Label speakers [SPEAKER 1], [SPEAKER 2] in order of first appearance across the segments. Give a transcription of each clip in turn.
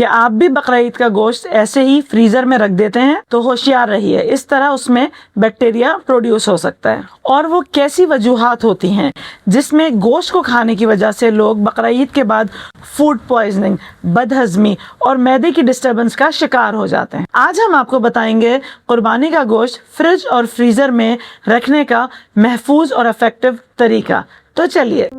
[SPEAKER 1] कि आप भी बकरा ईद का गोश्त ऐसे ही फ्रीजर में रख देते हैं तो होशियार रहिए, इस तरह उसमें बैक्टीरिया प्रोड्यूस हो सकता है। और वो कैसी वजूहात होती हैं जिसमें गोश्त को खाने की वजह से लोग बकरा ईद के बाद फूड पॉइजनिंग, बदहजमी और मैदे की डिस्टर्बेंस का शिकार हो जाते हैं। आज हम आपको बताएंगे कुर्बानी का गोश्त फ्रिज और फ्रीजर में रखने का महफूज और इफेक्टिव तरीका। तो चलिए,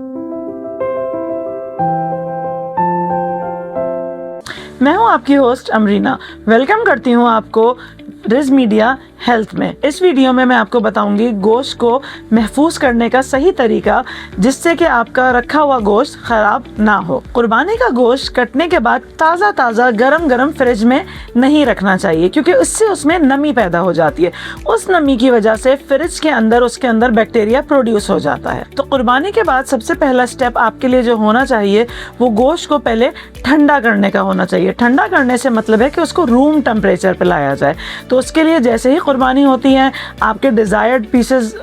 [SPEAKER 1] मैं हूं आपकी होस्ट अमरीना। वेलकम करती हूं आपको रिज मीडिया हेल्थ में। इस वीडियो में मैं आपको बताऊंगी गोश्त को महफूज करने का सही तरीका, जिससे कि आपका रखा हुआ गोश्त खराब ना हो। कुर्बानी का गोश्त कटने के बाद ताज़ा ताज़ा गरम गरम फ्रिज में नहीं रखना चाहिए, क्योंकि उससे उसमें नमी पैदा हो जाती है। उस नमी की वजह से फ्रिज के अंदर उसके अंदर बैक्टीरिया प्रोड्यूस हो जाता है। तो कुर्बानी के बाद सबसे पहला स्टेप आपके लिए जो होना चाहिए वो गोश्त को पहले ठंडा करने का होना चाहिए। ठंडा करने से मतलब है कि उसको रूम टेम्परेचर पे लाया जाए। तो उसके लिए जैसे ही कुर्बानी होती है, आपके डिज़ायर्ड पीसेस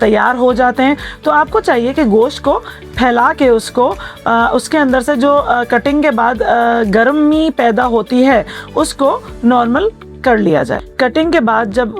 [SPEAKER 1] तैयार हो जाते हैं, तो आपको चाहिए कि गोश्त को फैला के उसके अंदर से जो कटिंग के बाद गर्मी पैदा होती है उसको नॉर्मल कर लिया जाए। कटिंग के बाद जब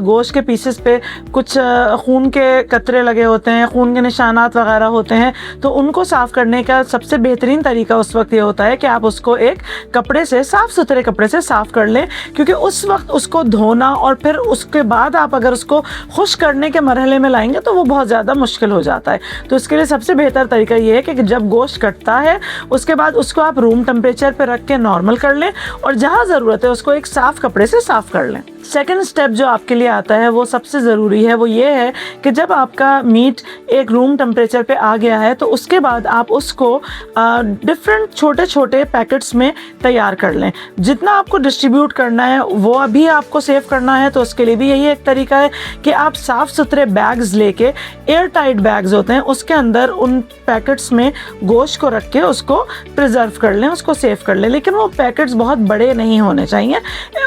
[SPEAKER 1] गोश्त के पीसेस पे कुछ खून के कतरे लगे होते हैं, खून के निशानात वगैरह होते हैं, तो उनको साफ़ करने का सबसे बेहतरीन तरीका उस वक्त ये होता है कि आप उसको एक कपड़े से, साफ़ सुथरे कपड़े से साफ़ कर लें, क्योंकि उस वक्त उसको धोना और फिर उसके बाद आप अगर उसको खुश्क करने के मरहले में लाएंगे तो वो बहुत ज़्यादा मुश्किल हो जाता है। तो इसके लिए सबसे बेहतर तरीका ये है कि जब गोश्त कटता है उसके बाद उसको आप रूम टेम्परेचर पर रख के नॉर्मल कर लें, और जहाँ ज़रूरत है उसको एक साफ़ कपड़े से साफ़ कर लें। सेकेंड स्टेप जो आपके लिए आता है वो सबसे ज़रूरी है, वो ये है कि जब आपका मीट एक रूम टेम्परेचर पे आ गया है तो उसके बाद आप उसको डिफरेंट छोटे छोटे पैकेट्स में तैयार कर लें। जितना आपको डिस्ट्रीब्यूट करना है वो अभी आपको सेव करना है, तो उसके लिए भी यही एक तरीका है कि आप साफ़ सुथरे बैग्स लेके, एयर टाइट बैग्स होते हैं, उसके अंदर उन पैकेट्स में गोश्त को रख के उसको प्रिजर्व कर लें, उसको सेव कर लें। लेकिन वो पैकेट्स बहुत बड़े नहीं होने चाहिए,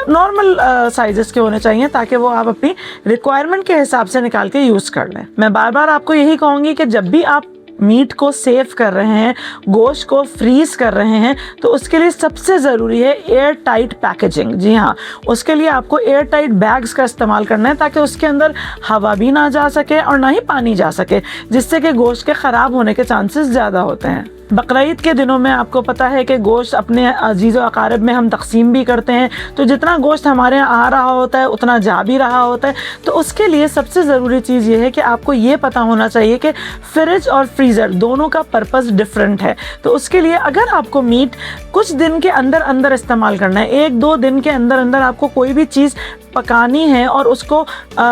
[SPEAKER 1] नॉर्मल साइजेस के होने चाहिए, ताकि वो आप अपनी रिक्वायरमेंट के हिसाब से निकाल के यूज़ कर लें। मैं बार बार आपको यही कहूँगी कि जब भी आप मीट को सेव कर रहे हैं, गोश्त को फ्रीज कर रहे हैं, तो उसके लिए सबसे ज़रूरी है एयर टाइट पैकेजिंग। जी हाँ, उसके लिए आपको एयर टाइट बैग्स का इस्तेमाल करना है, ताकि उसके अंदर हवा भी ना जा सके और ना ही पानी जा सके, जिससे कि गोश्त के ख़राब होने के चांसेस ज़्यादा होते हैं। बकरा ईद के दिनों में आपको पता है कि गोश्त अपने अजीज़ व अकारब में हम तकसीम भी करते हैं, तो जितना गोश्त हमारे यहाँ आ रहा होता है उतना जा भी रहा होता है। तो उसके लिए सबसे ज़रूरी चीज़ ये है कि आपको ये पता होना चाहिए कि फ्रिज और फ्रीज़र दोनों का पर्पस डिफरेंट है। तो उसके लिए अगर आपको मीट कुछ दिन के अंदर अंदर इस्तेमाल करना है, 1-2 दिन के अंदर अंदर आपको कोई भी चीज़ पकानी है और उसको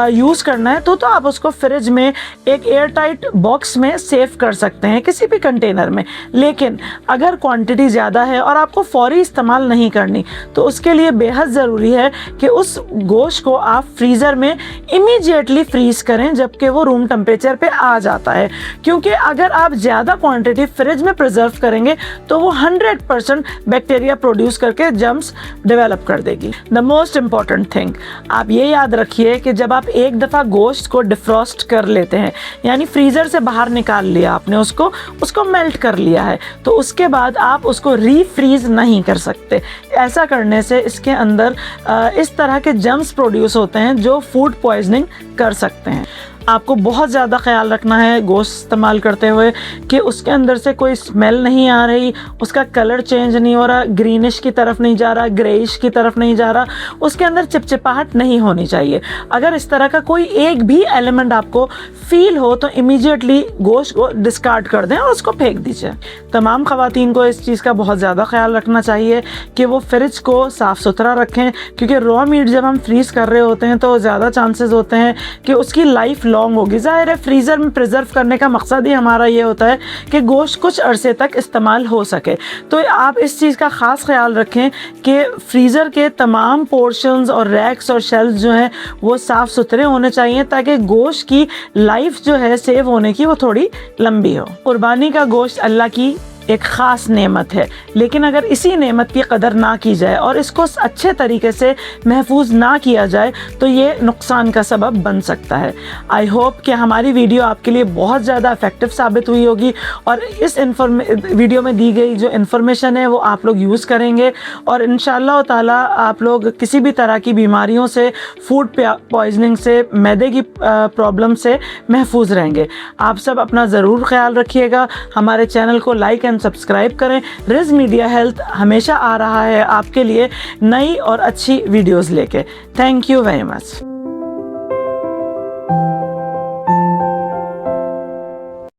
[SPEAKER 1] यूज़ करना है, तो आप उसको फ्रिज में एक एयर टाइट बॉक्स में सेव कर सकते हैं, किसी भी कंटेनर में। लेकिन अगर क्वांटिटी ज़्यादा है और आपको फौरी इस्तेमाल नहीं करनी, तो उसके लिए बेहद ज़रूरी है कि उस गोश्त को आप फ्रीज़र में इमीडिएटली फ्रीज़ करें जबकि वो रूम टेम्परेचर पे आ जाता है, क्योंकि अगर आप ज़्यादा क्वांटिटी फ्रिज में प्रिजर्व करेंगे तो वो 100% बैक्टीरिया प्रोड्यूस करके जर्म्स डेवलप कर देगी। द मोस्ट इम्पॉर्टेंट थिंग, आप ये याद रखिए कि जब आप एक दफ़ा गोश्त को डिफ्रॉस्ट कर लेते हैं, यानी फ्रीज़र से बाहर निकाल लिया आपने, उसको मेल्ट कर लिया है, तो उसके बाद आप उसको रीफ्रीज़ नहीं कर सकते। ऐसा करने से इसके अंदर इस तरह के जर्म्स प्रोड्यूस होते हैं जो फूड पॉइजनिंग कर सकते हैं। आपको बहुत ज़्यादा ख्याल रखना है गोश्त इस्तेमाल करते हुए कि उसके अंदर से कोई स्मेल नहीं आ रही, उसका कलर चेंज नहीं हो रहा, ग्रीनिश की तरफ नहीं जा रहा, ग्रेइश की तरफ नहीं जा रहा, उसके अंदर चिपचिपाहट नहीं होनी चाहिए। अगर इस तरह का कोई एक भी एलिमेंट आपको फील हो तो इमीडिएटली गोश्त को डिस्कार्ड कर दें और उसको फेंक दीजिए। तमाम ख़वातीन को इस चीज़ का बहुत ज़्यादा ख्याल रखना चाहिए कि वो फ्रिज को साफ़ सुथरा रखें, क्योंकि रॉ मीट जब हम फ्रीज़ कर रहे होते हैं तो ज़्यादा चांसेस होते हैं कि उसकी लाइफ लॉन्ग होगी। ज़ाहिर है फ्रीज़र में प्रिजर्व करने का मकसद ही हमारा ये होता है कि गोश्त कुछ अरसे तक इस्तेमाल हो सके। तो आप इस चीज़ का ख़ास ख्याल रखें कि फ्रीज़र के तमाम पोर्शंस और रैक्स और शेल्फ जो हैं वो साफ़ सुथरे होने चाहिए, ताकि गोश्त की लाइफ जो है सेव होने की वो थोड़ी लंबी हो। कुर्बानी का गोश्त अल्लाह की एक ख़ास नेमत है, लेकिन अगर इसी नेमत की कदर ना की जाए और इसको अच्छे तरीके से महफूज ना किया जाए तो ये नुकसान का सबब बन सकता है। आई होप कि हमारी वीडियो आपके लिए बहुत ज़्यादा इफ़ेक्टिव साबित हुई होगी और इस वीडियो में दी गई जो इन्फॉर्मेशन है वो आप लोग यूज़ करेंगे और इंशाअल्लाह ताला आप लोग किसी भी तरह की बीमारियों से, फूड पॉइजनिंग से, मैदे की प्रॉब्लम से महफूज रहेंगे। आप सब अपना ज़रूर ख्याल रखिएगा। हमारे चैनल को लाइक एंड सब्सक्राइब करें। रिज मीडिया हेल्थ हमेशा आ रहा है आपके लिए नई और अच्छी वीडियोस लेके। Thank you very much.